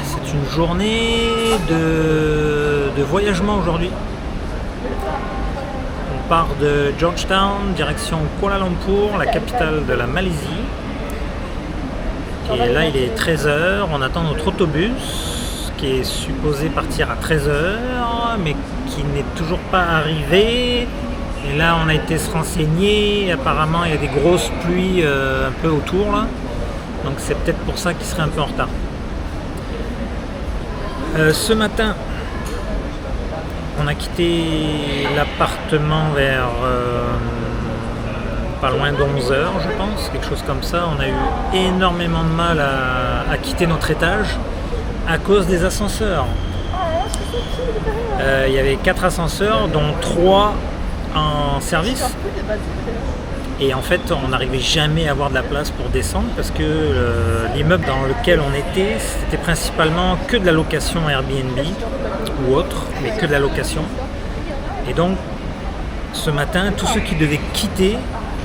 C'est une journée de voyagement aujourd'hui. On part de Georgetown, direction Kuala Lumpur, la capitale de la Malaisie. Et là il est 13h, on attend notre autobus qui est supposé partir à 13h mais qui n'est toujours pas arrivé. Et là on a été se renseigner, apparemment il y a des grosses pluies un peu autour là. Donc c'est peut-être pour ça qu'il serait un peu en retard. Ce matin, on a quitté l'appartement vers pas loin d'11h, je pense, quelque chose comme ça. On a eu énormément de mal à quitter notre étage à cause des ascenseurs. Il y avait 4 ascenseurs, dont 3 en service. Et en fait, on n'arrivait jamais à avoir de la place pour descendre parce que l'immeuble dans lequel on était, c'était principalement que de la location Airbnb ou autre, mais que de la location. Et donc, ce matin, tous ceux qui devaient quitter,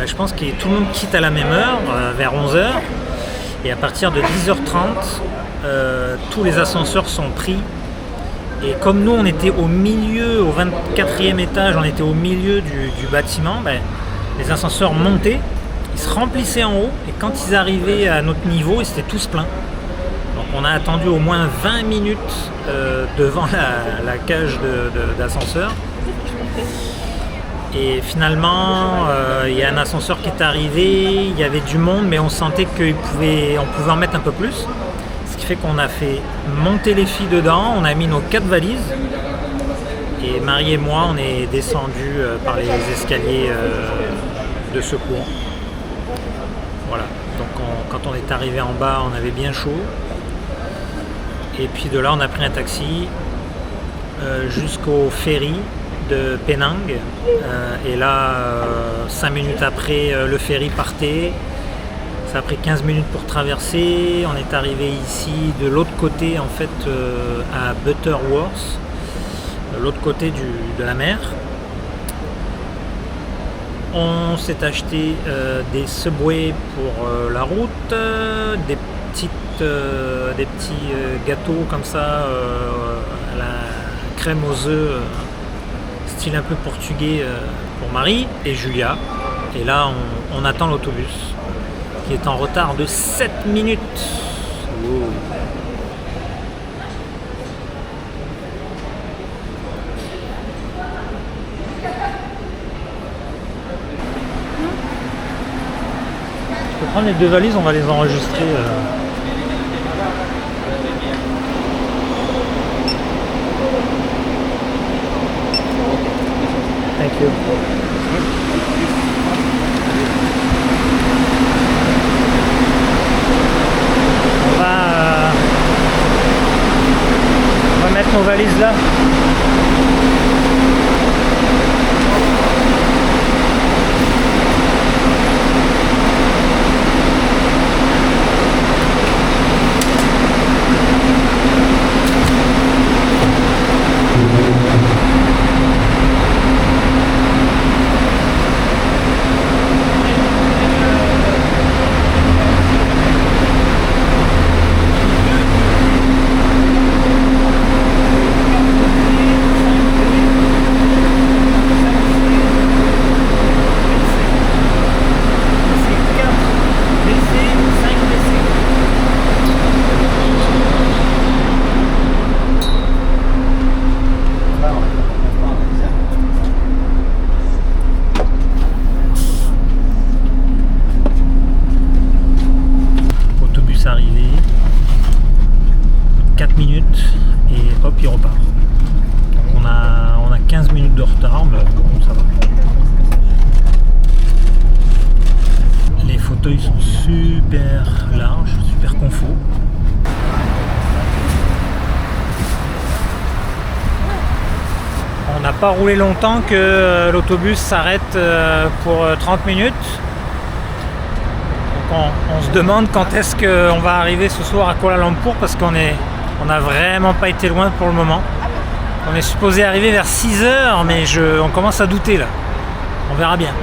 je pense que tout le monde quitte à la même heure, vers 11h. Et à partir de 10h30, tous les ascenseurs sont pris. Et comme nous, on était au milieu, au 24e étage, on était au milieu du bâtiment, les ascenseurs montaient, ils se remplissaient en haut, et quand ils arrivaient à notre niveau, ils étaient tous pleins. Donc on a attendu au moins 20 minutes devant la cage d'ascenseur. Et finalement, il y a un ascenseur qui est arrivé, il y avait du monde, mais on sentait qu'on pouvait en mettre un peu plus. Ce qui fait qu'on a fait monter les filles dedans, on a mis nos 4 valises. Et Marie et moi, on est descendus par les escaliers de secours. Voilà, donc quand on est arrivé en bas, on avait bien chaud. Et puis de là, on a pris un taxi jusqu'au ferry de Penang. Et là, 5 minutes après, le ferry partait. Ça a pris 15 minutes pour traverser. On est arrivé ici de l'autre côté, en fait, à Butterworth, de l'autre côté de la mer. On s'est acheté des Subway pour la route, des petits gâteaux comme ça, à la crème aux œufs, style un peu portugais pour Marie et Julia. Et là, on attend l'autobus qui est en retard de 7 minutes. Wow. Je peux prendre les 2 valises, on va les enregistrer. Thank you. On va mettre nos valises là. Arrivé, 4 minutes et hop il repart. Donc on a 15 minutes de retard, mais bon, ça va. Les fauteuils sont super larges, super confort. On n'a pas roulé longtemps que l'autobus s'arrête pour 30 minutes. On se demande quand est-ce qu'on va arriver ce soir à Kuala Lumpur parce qu'on n'a vraiment pas été loin pour le moment. On est supposé arriver vers 6h, mais on commence à douter là. On verra bien.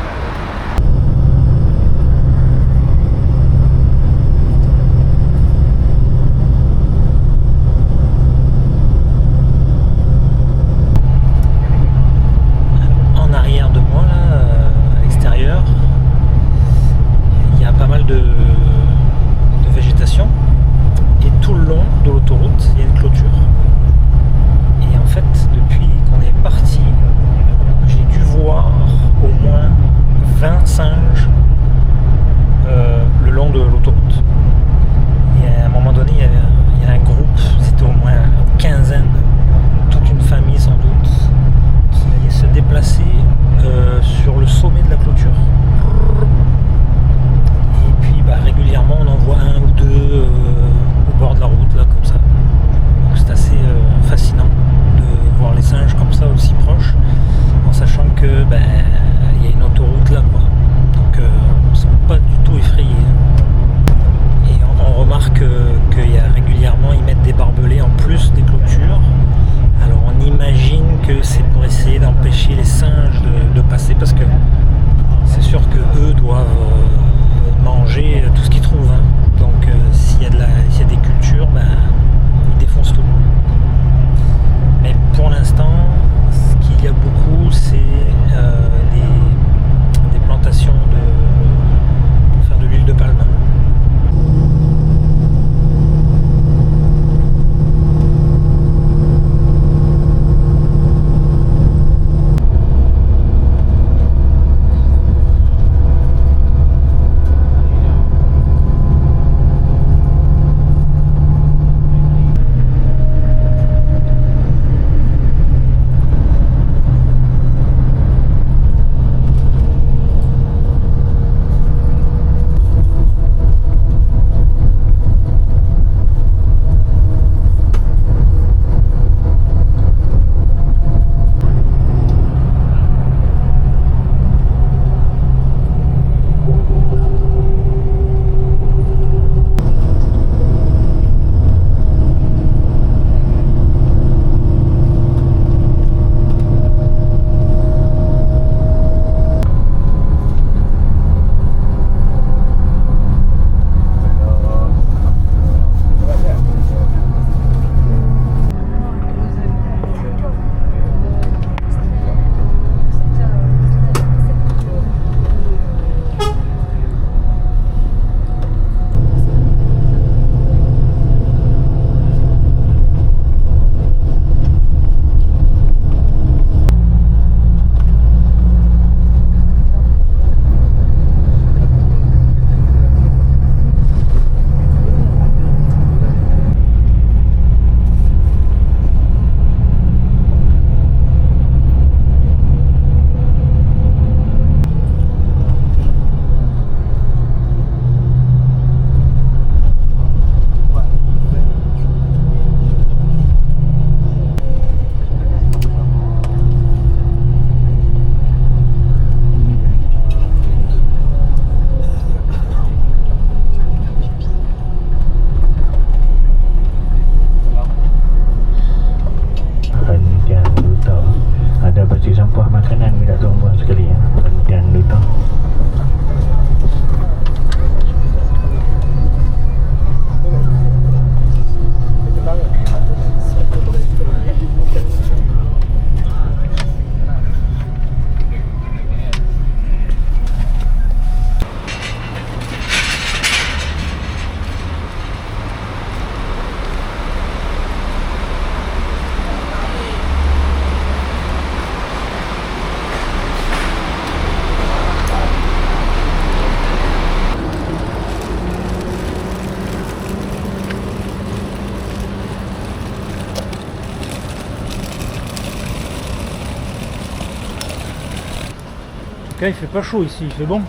cas, il fait pas chaud ici, il fait bon.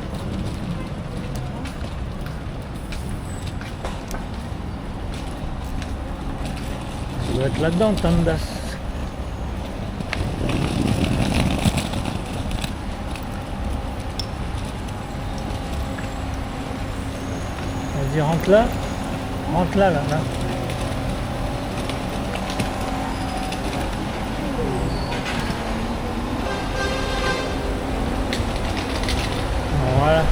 Ça doit être là-dedans, Tandas. Vas-y, rentre là. Rentre là, là. Voilà.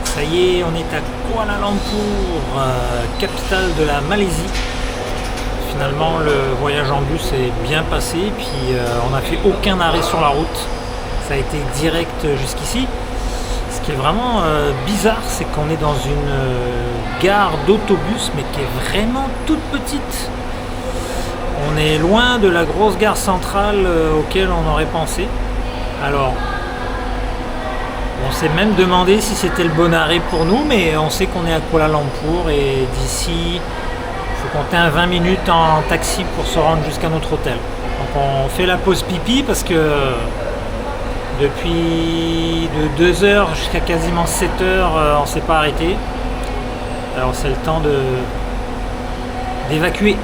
Ça y est, on est à Kuala Lumpur, capitale de la Malaisie. Finalement, le voyage en bus est bien passé, puis on n'a fait aucun arrêt sur la route. Ça a été direct jusqu'ici. Ce qui est vraiment bizarre, c'est qu'on est dans une gare d'autobus, mais qui est vraiment toute petite. On est loin de la grosse gare centrale auquel on aurait pensé. Alors, on s'est même demandé si c'était le bon arrêt pour nous, mais on sait qu'on est à Kuala Lumpur et d'ici, il faut compter 20 minutes en taxi pour se rendre jusqu'à notre hôtel. Donc on fait la pause pipi parce que depuis de 2h jusqu'à quasiment 7h, on ne s'est pas arrêté. Alors c'est le temps d'évacuer.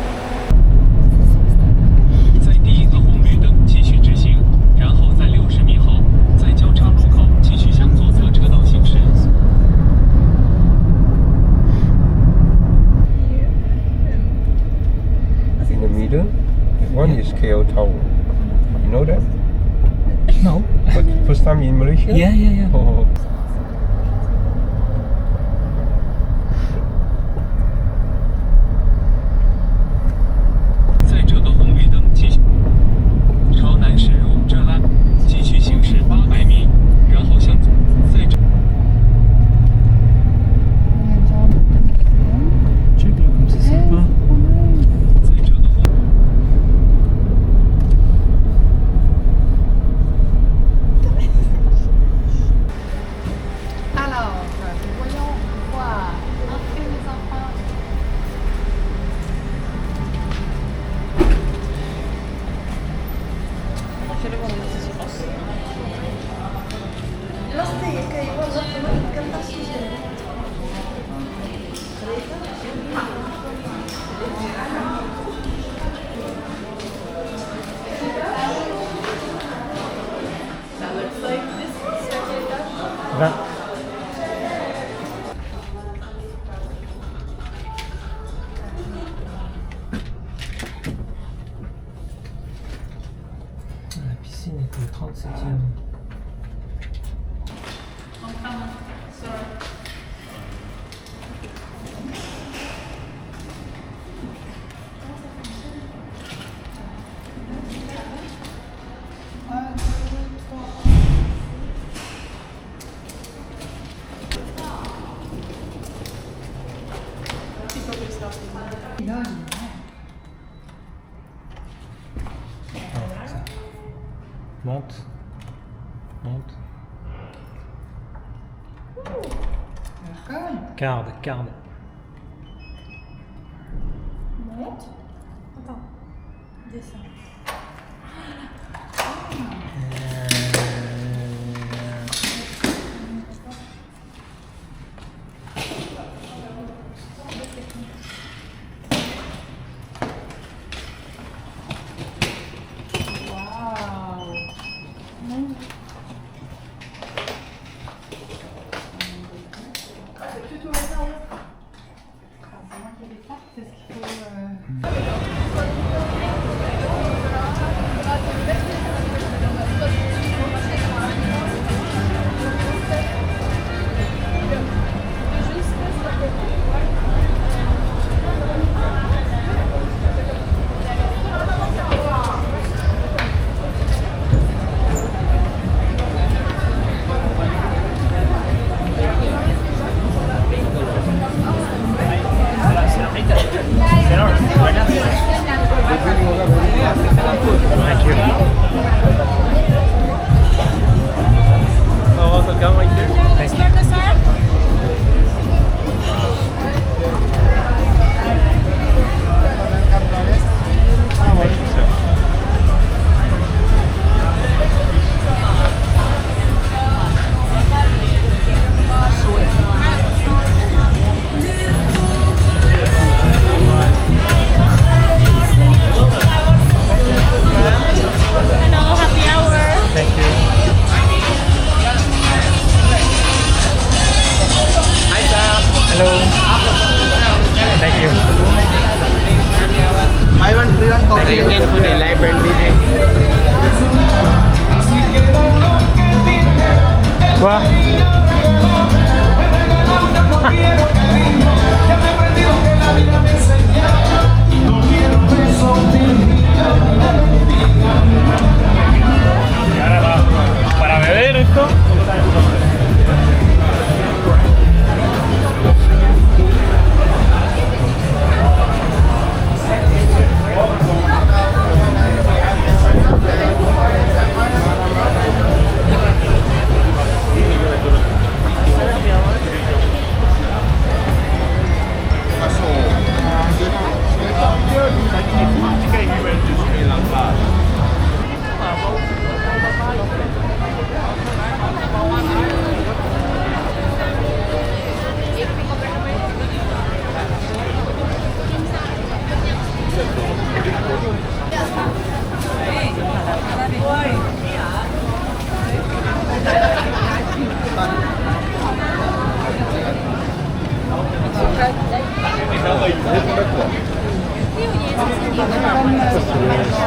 One is KL Tower. You know that? No. But first time in Malaysia? Yeah. Oh. La piscine est au 37e. Monte. Garde. Monte. Attends. Descends.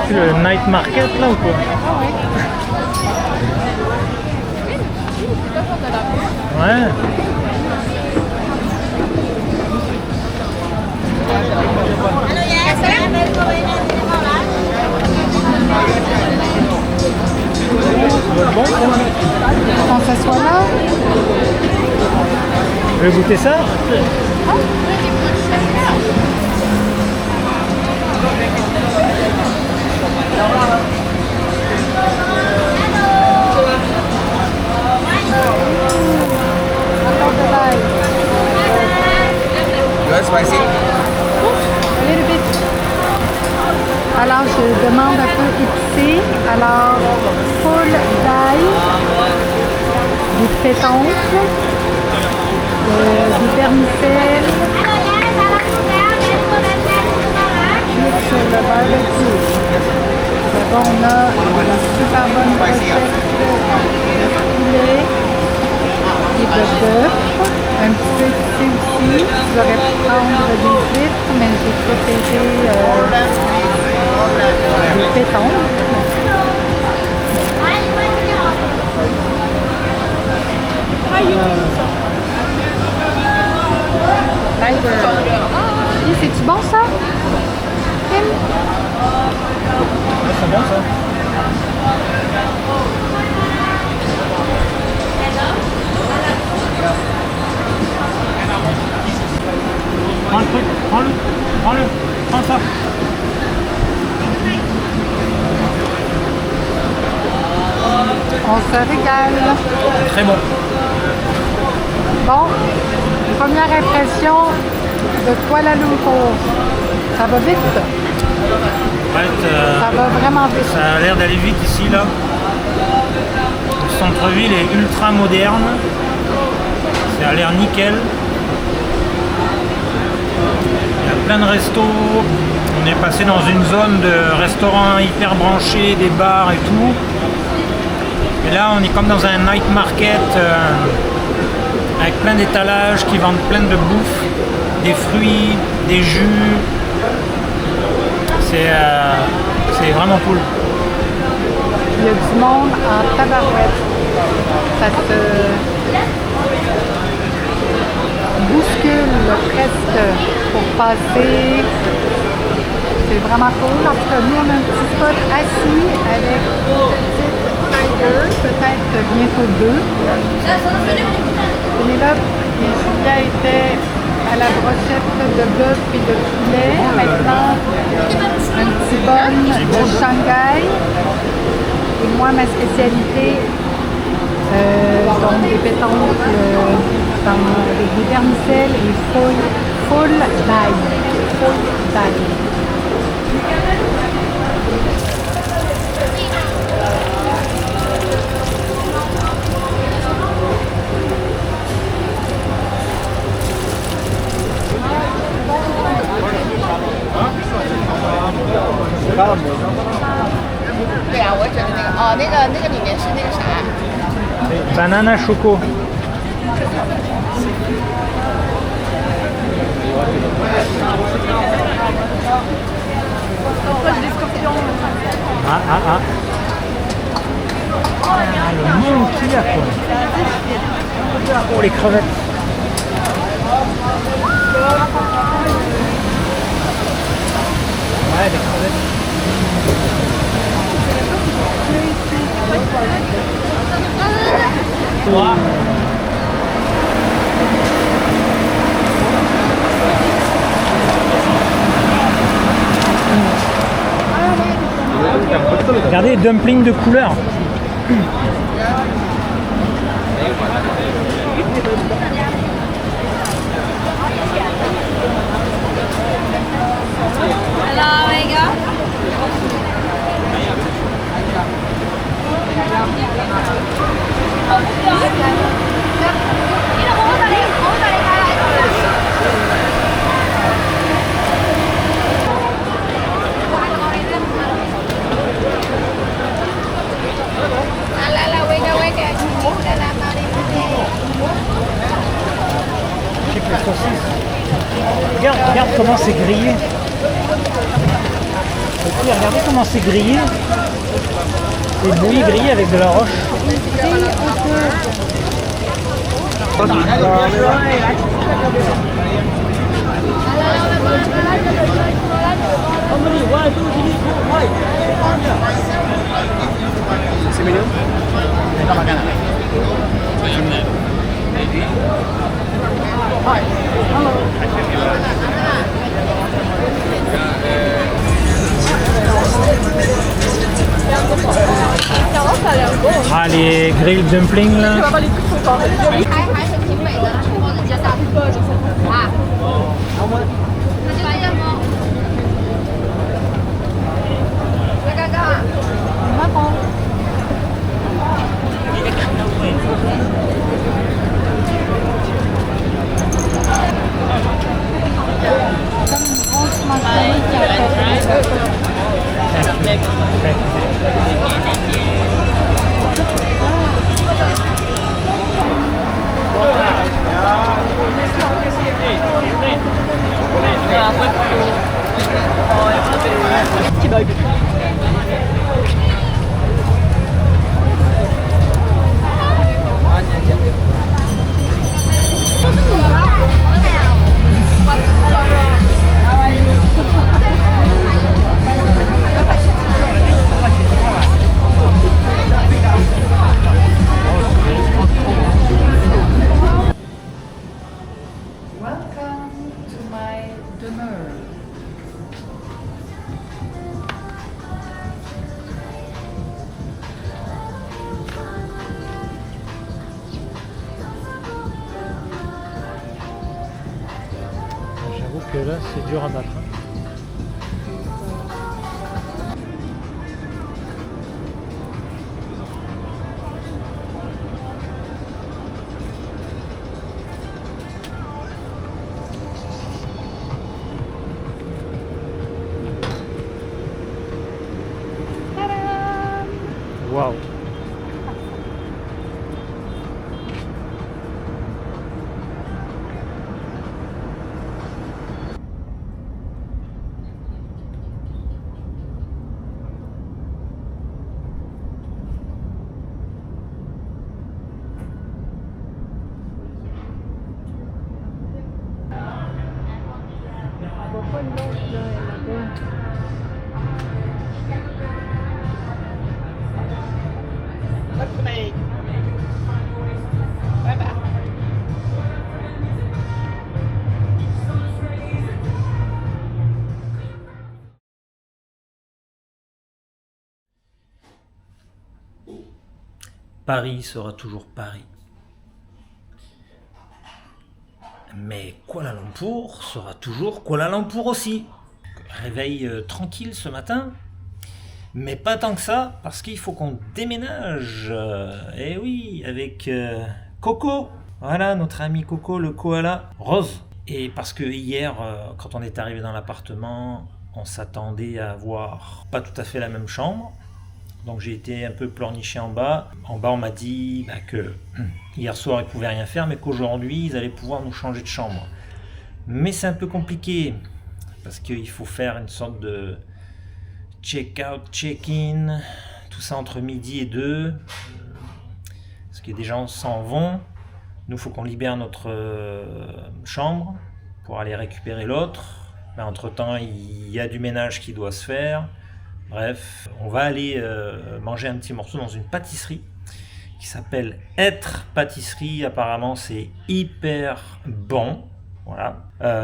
C'est le night market là ou quoi? Ouais. Bon, Quand ça soit là, je vais goûter ça. Good spicy? a little bit. Alors, je demande un peu épicé. Alors, full d'ail, du pétanque, du vermicelle, cuite sur le barbecue. D'abord, on a une super bonne recette de poulet et de bœuf. Un petit peu épicé aussi. J'aurais pu prendre des huîtres, mais j'ai préféré des pétanques. Et c'est-tu bon ça? Kim? C'est bon ça. Prends le truc, prends ça. On se régale. Très bon. Bon, première impression de Kuala Lumpur. Ça va vite. Ça va vraiment vite. Ça a l'air d'aller vite ici là. Le centre-ville est ultra moderne. Ça a l'air nickel. Il y a plein de restos. On est passé dans une zone de restaurants hyper branchés, des bars et tout. Et là on est comme dans un night market avec plein d'étalages qui vendent plein de bouffe, des fruits, des jus. C'est vraiment cool. Il y a du monde en tabarouette. Ça se bouscule presque pour passer. C'est vraiment cool. En tout cas, nous, on a un petit spot assis avec une petite tiger, peut-être bientôt deux. Pénélope et Julia étaient à la brochette de bœuf et de poulet. Maintenant, un petit bol de Shanghai. Et moi, ma spécialité, donc des pétanques avec des vermicelles et full d'ail. Full d'ail. Banana choco. Ah, le monde qu'il y a quoi. Oh les crevettes. Ouais, des crevettes. Wow. Regardez les dumplings de couleur. Hello, there you go. Check les saucisses. Regarde comment c'est grillé. Et regardez comment c'est grillé. C'est bouilli grillé avec de la roche. Ah, les grill dumplings là. 还是挺美的，或者加大啊，那就来一吗？来刚刚，你们好。Welcome to my dinner. J'avoue que là c'est dur à battre. Waouh! Paris sera toujours Paris. Mais Kuala Lumpur sera toujours Kuala Lumpur aussi. Réveil tranquille ce matin, mais pas tant que ça, parce qu'il faut qu'on déménage. Et oui, avec Coco. Voilà, notre ami Coco, le koala rose. Et parce que hier, quand on est arrivé dans l'appartement, on s'attendait à avoir pas tout à fait la même chambre. Donc j'ai été un peu pleurniché en bas. En bas, on m'a dit que hier soir, ils ne pouvaient rien faire, mais qu'aujourd'hui, ils allaient pouvoir nous changer de chambre. Mais c'est un peu compliqué, parce qu'il faut faire une sorte de check-out, check-in, tout ça entre midi et 2. Parce que des gens s'en vont. Nous, il faut qu'on libère notre chambre pour aller récupérer l'autre. Mais entre-temps, il y a du ménage qui doit se faire. Bref, on va aller manger un petit morceau dans une pâtisserie qui s'appelle Être Pâtisserie. Apparemment, c'est hyper bon. Voilà,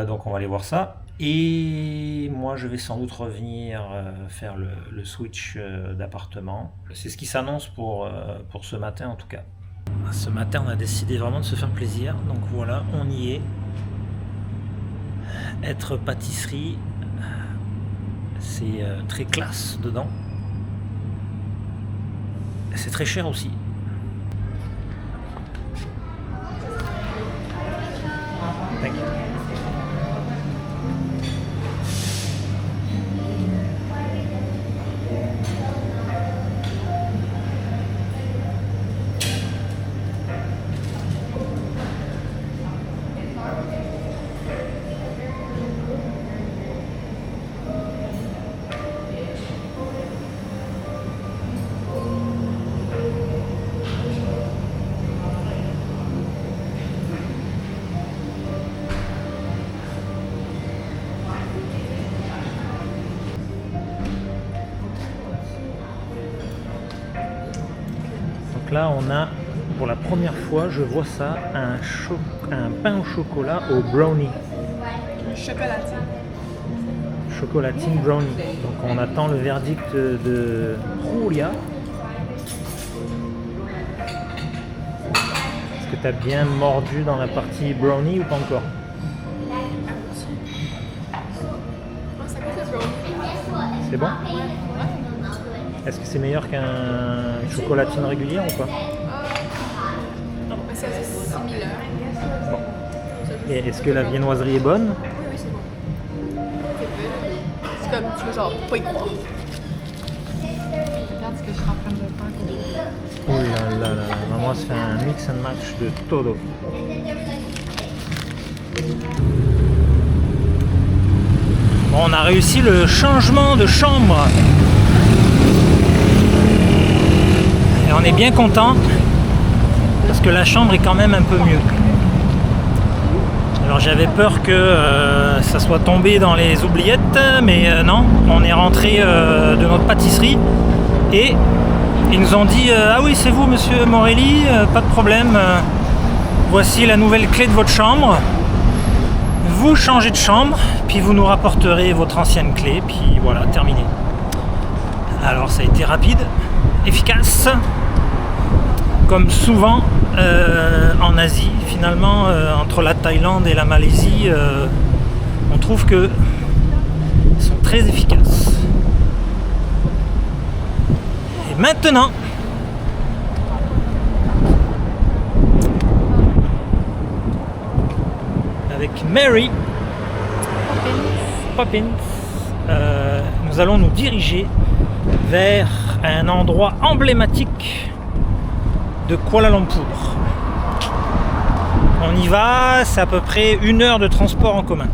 donc on va aller voir ça. Et moi, je vais sans doute revenir faire le switch d'appartement. C'est ce qui s'annonce pour ce matin en tout cas. Ce matin, on a décidé vraiment de se faire plaisir. Donc voilà, on y est. Être Pâtisserie. C'est très classe dedans. C'est très cher aussi. Thank you. Donc là, on a, pour la première fois, je vois ça, un pain au chocolat au brownie. Chocolatine. Chocolatine brownie. Donc on attend le verdict de Julia. Est-ce que tu as bien mordu dans la partie brownie ou pas encore? Ça goûte le brownie. C'est bon? Est-ce que c'est meilleur qu'un chocolatine régulière ou pas? Non, mais c'est assez similaire. Bon. Et est-ce que la viennoiserie est bonne? Oui, c'est bon. C'est comme, tu veux genre pas y croire. Regarde ce que je suis en train de faire. Oh là là là, maman se fait un mix and match de todo. Bon, on a réussi le changement de chambre. Et on est bien content parce que la chambre est quand même un peu mieux. Alors j'avais peur que ça soit tombé dans les oubliettes, mais non, on est rentré de notre pâtisserie et ils nous ont dit ah oui, c'est vous monsieur Morelli, pas de problème, voici la nouvelle clé de votre chambre, vous changez de chambre, puis vous nous rapporterez votre ancienne clé, puis voilà, terminé. Alors ça a été rapide, efficace, comme souvent en Asie, finalement, entre la Thaïlande et la Malaisie, on trouve que ils sont très efficaces. Et maintenant, avec Mary Poppins, nous allons nous diriger vers un endroit emblématique de Kuala Lumpur. On y va, c'est à peu près 1 heure de transport en commun.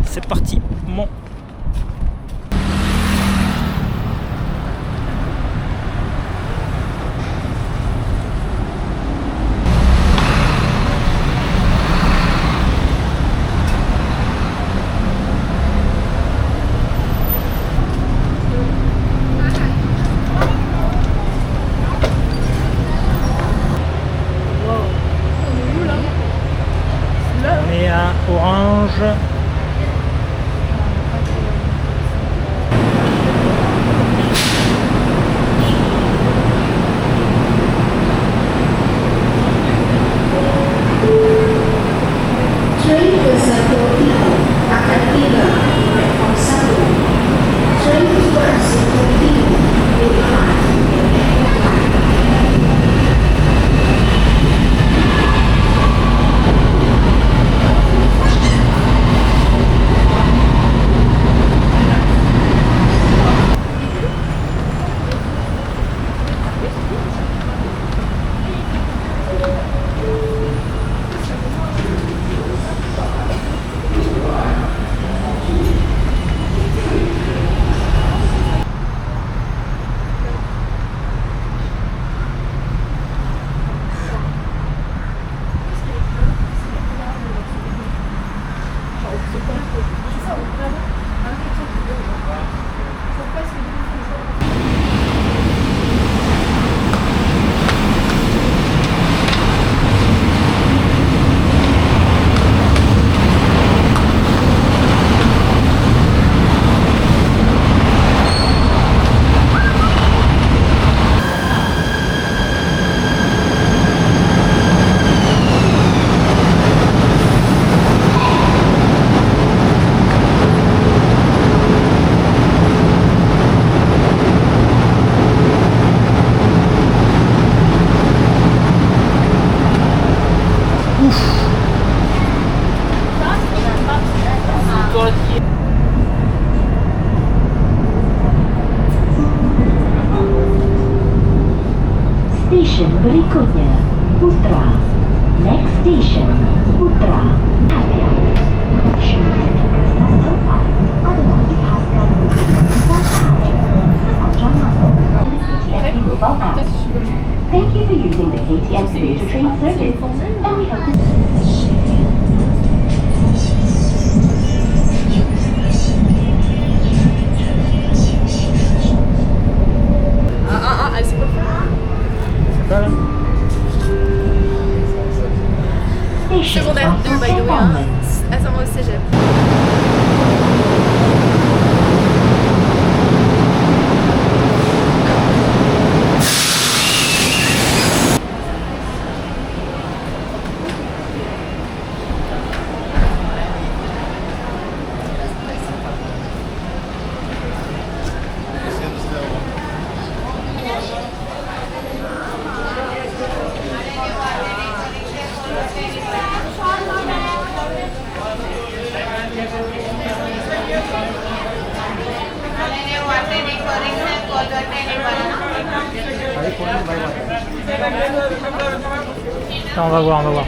C'est parti, mon. On est à Orange. Train bersatu akan tiba di platform 1. Train bersatu di depan. Station berikutnya, Putra. Next station, Putra. Thank you for using the KTM Commuter Train service, and we hope to... station Secondaire on 2, by the way, hein. performance. À Saint-Maur au cégep. On va voir, on va voir.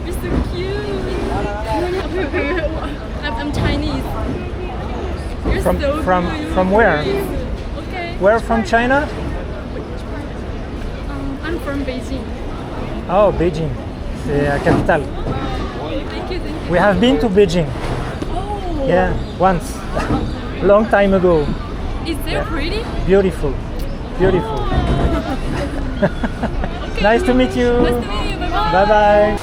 You're so cute. I'm Chinese. You're From- so from- cute. from where? Okay. Where from China? I'm from Beijing. Oh, Beijing. C'est la capitale. Thank you, thank you. We have been to Beijing. Oh. Yeah, once. Long time ago. Is there pretty? Beautiful. Beautiful. Okay, Nice to meet you. Nice to meet you. Bye bye. Bye bye.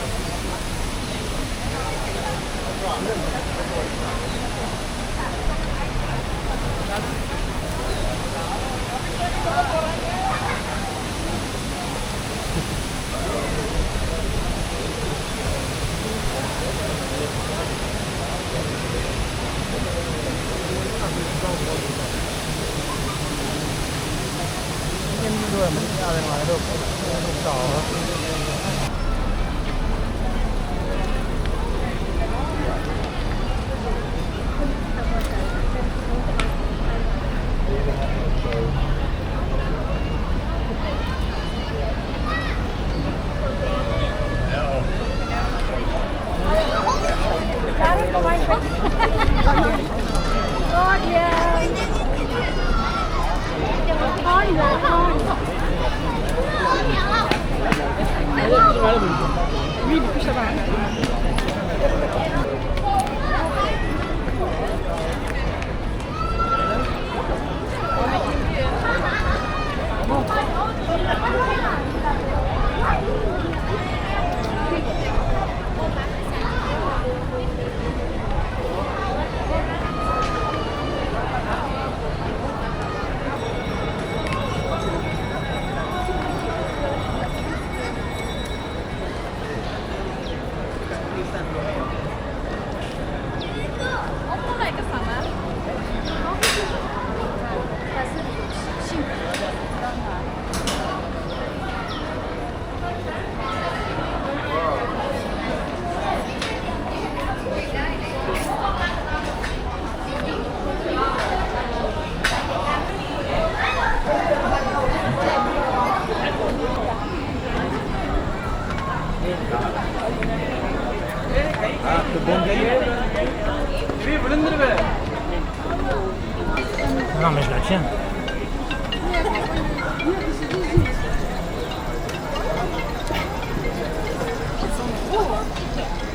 Non mais je la tiens.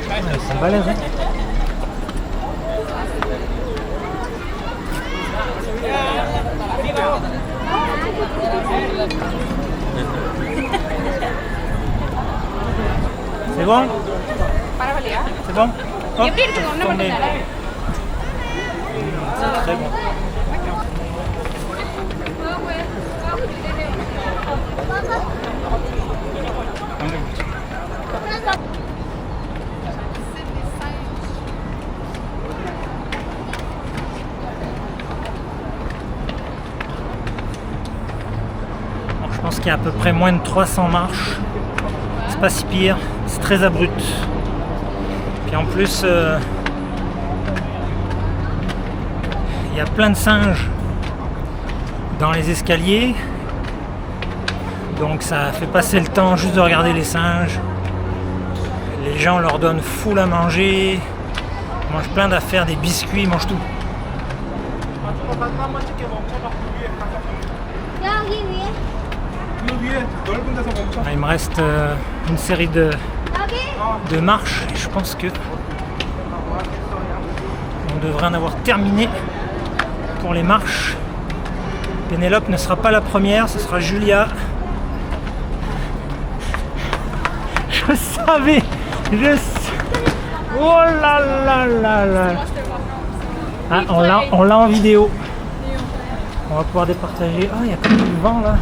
Ouais, ils sont balèzes, hein. bon? பரவாயில்லையா? C'est bon? Hop, எப்படி இருக்கு? ஒண்ணு tournez. மட்டும் தானே? C'est très bon. Alors, je pense qu'il y a à peu près moins de 300 marches. C'est pas si pire, c'est très abrupt. Puis en plus, il y a plein de singes dans les escaliers. Donc ça fait passer le temps juste de regarder les singes. Les gens leur donnent full à manger. Ils mangent plein d'affaires, des biscuits, ils mangent tout. Il me reste une série de marches et je pense que on devrait en avoir terminé pour les marches. Pénélope ne sera pas la première, ce sera Julia. Je savais, oh là là là là. Ah, on l'a en vidéo. On va pouvoir départager. Ah, il y a comme du vent là.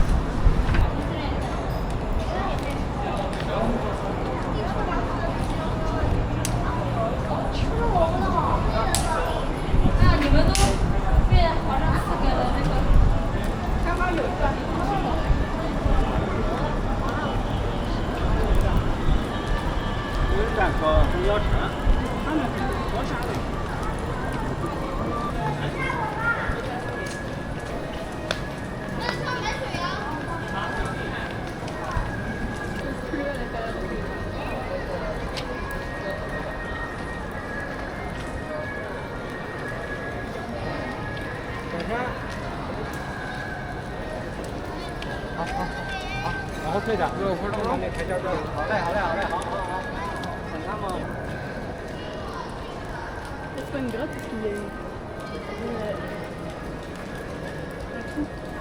C'est pas une grotte parce qu'il y a une...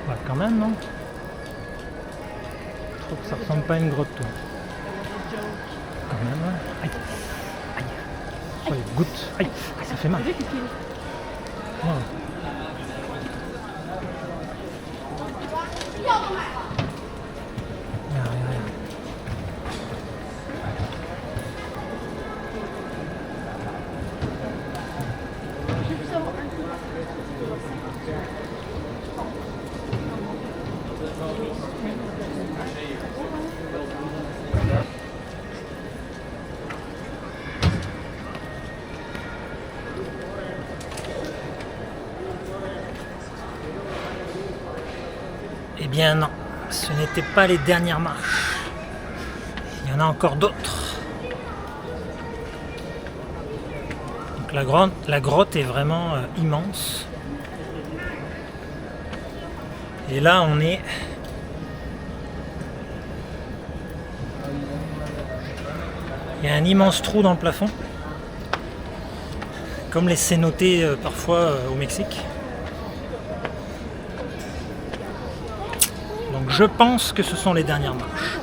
Bah, quand même, non? Je trouve que ça ressemble pas à une grotte, toi. Quand même, ouais. Aïe, aïe. Oh, les gouttes. Aïe, ça fait mal. Ouais. Eh bien non, ce n'étaient pas les dernières marches. Il y en a encore d'autres. Donc la grotte est vraiment immense. Et là on est... Il y a un immense trou dans le plafond. Comme les cénotés parfois au Mexique. Donc je pense que ce sont les dernières marches.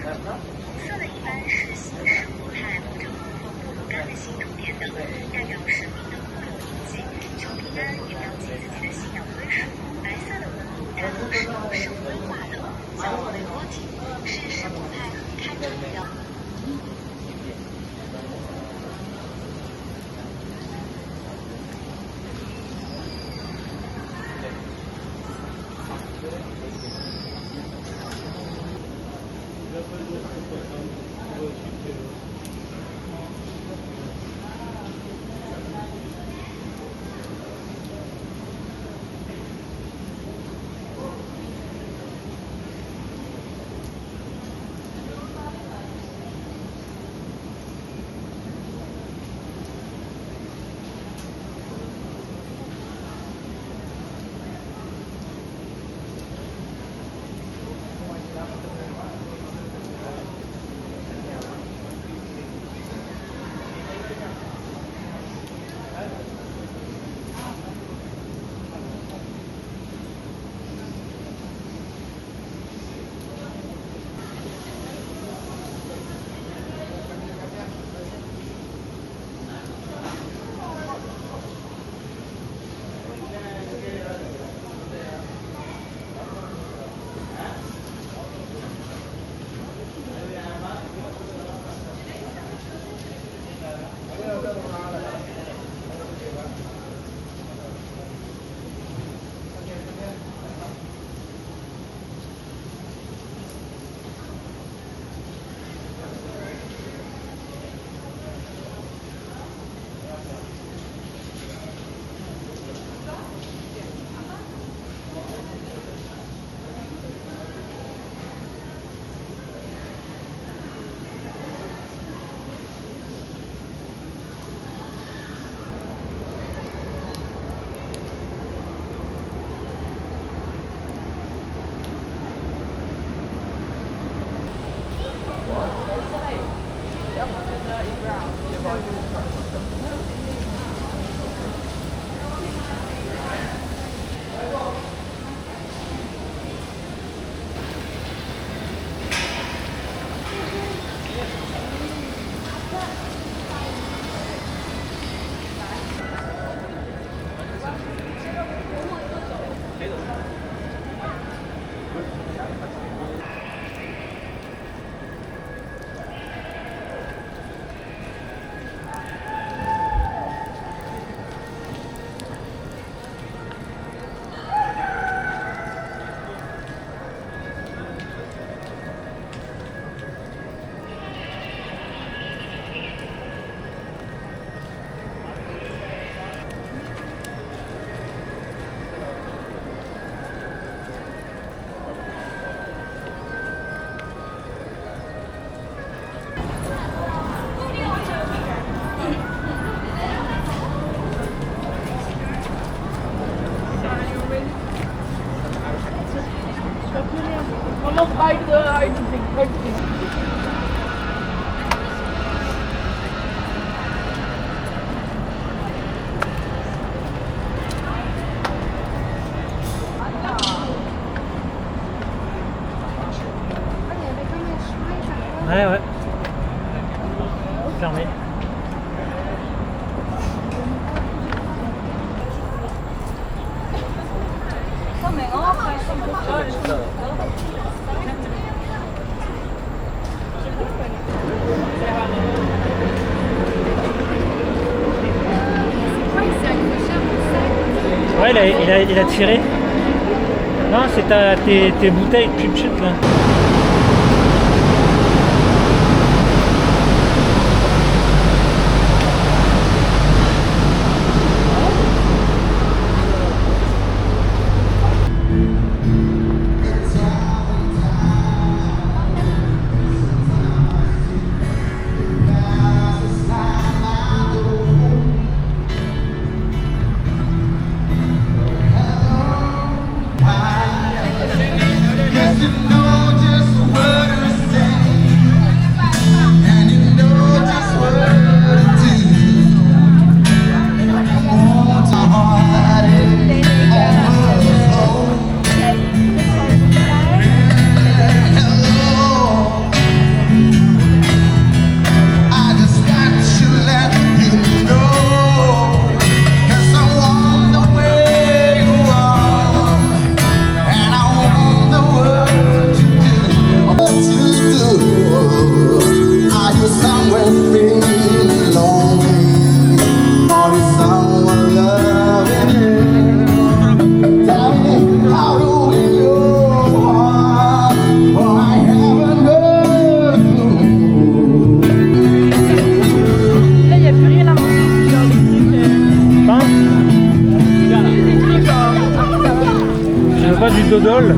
色的一般是喜事母态或者丰富不甘的心图点等，代表神明的护佑印记。求平安也标记自己的信仰归属。白色的纹路代表是规划的，叫做 devoted， 是神母态很开展的。Ouais, ouais. Fermé. Ouais, il a tiré. Non, c'est tes bouteilles de chut là. Yes, you know dodol.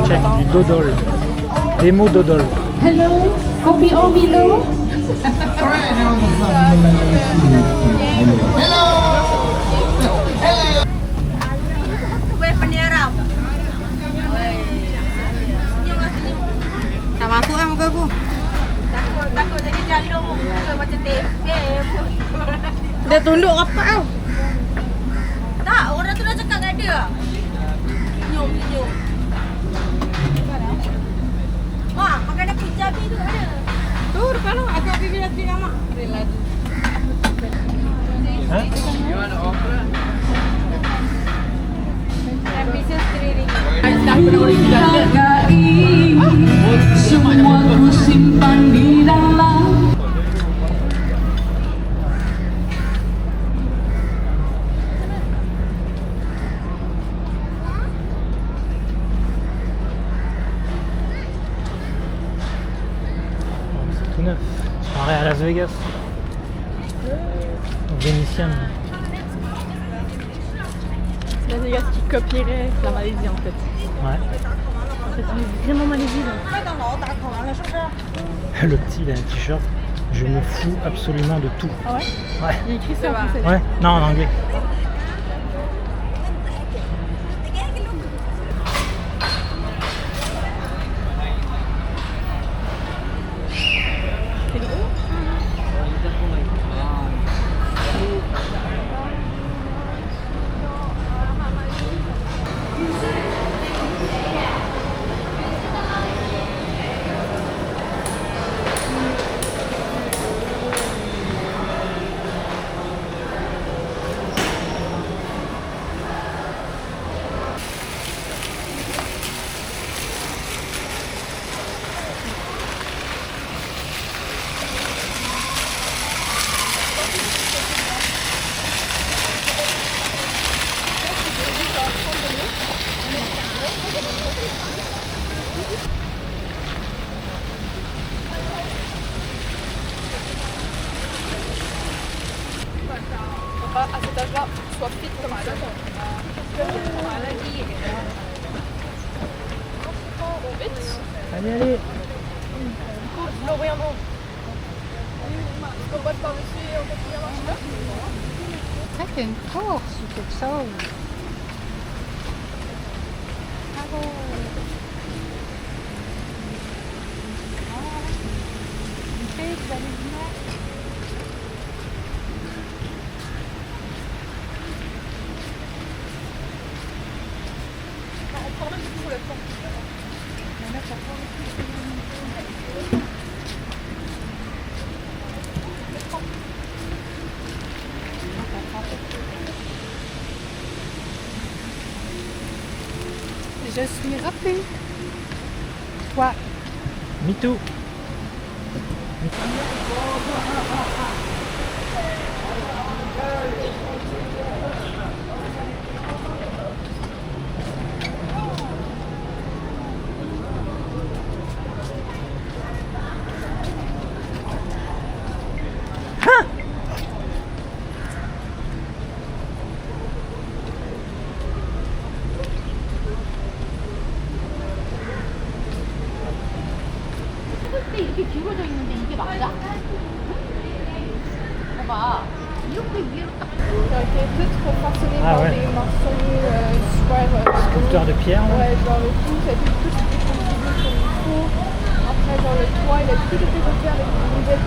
Check, du dodol. Démo dodol. Hello, kopi o Milo. Kue penirap. Tak mampu kan muka aku? Takut jadi jalur muka macam tepe. Dia tunduk rapat tau. Tak, orang tu dah cakap dengan dia. Senyum. Wah, makanan Punjabi tu ada. Tu depan tu, aku pergi lagi lama. Hein? Semua ku simpan di dalam. C'est tout neuf. Pareil à Las Vegas. Vénitienne. C'est Las Vegas qui copierait la Malaisie en fait. Ouais. En fait, on est vraiment Malaisie là. Le petit, il a un t-shirt. Je me fous absolument de tout. Ah ouais? Ouais. Il est écrit ça en français. Ouais. Non, en anglais. C'est gros. Pas à cet âge-là, soit fit comme ça. Allez. Florian, non. On va par-dessus et on continue à marcher. C'est une course ou quelque chose. Bravo. Une fille, vous allez venir. On prend même beaucoup le temps. Je suis rappelée. Toi. Me too. 이렇게 기울어져 있는데 이게 맞아? 봐봐. 이렇게 위로 딱. Qui ont été toutes pour façonner Ah par ouais. des morceaux square. Sculpteur de pierre. là. Ouais, genre le tout, ça a été tout contribué comme il faut. Après, genre le toit, il a tout été refait avec des nouvelles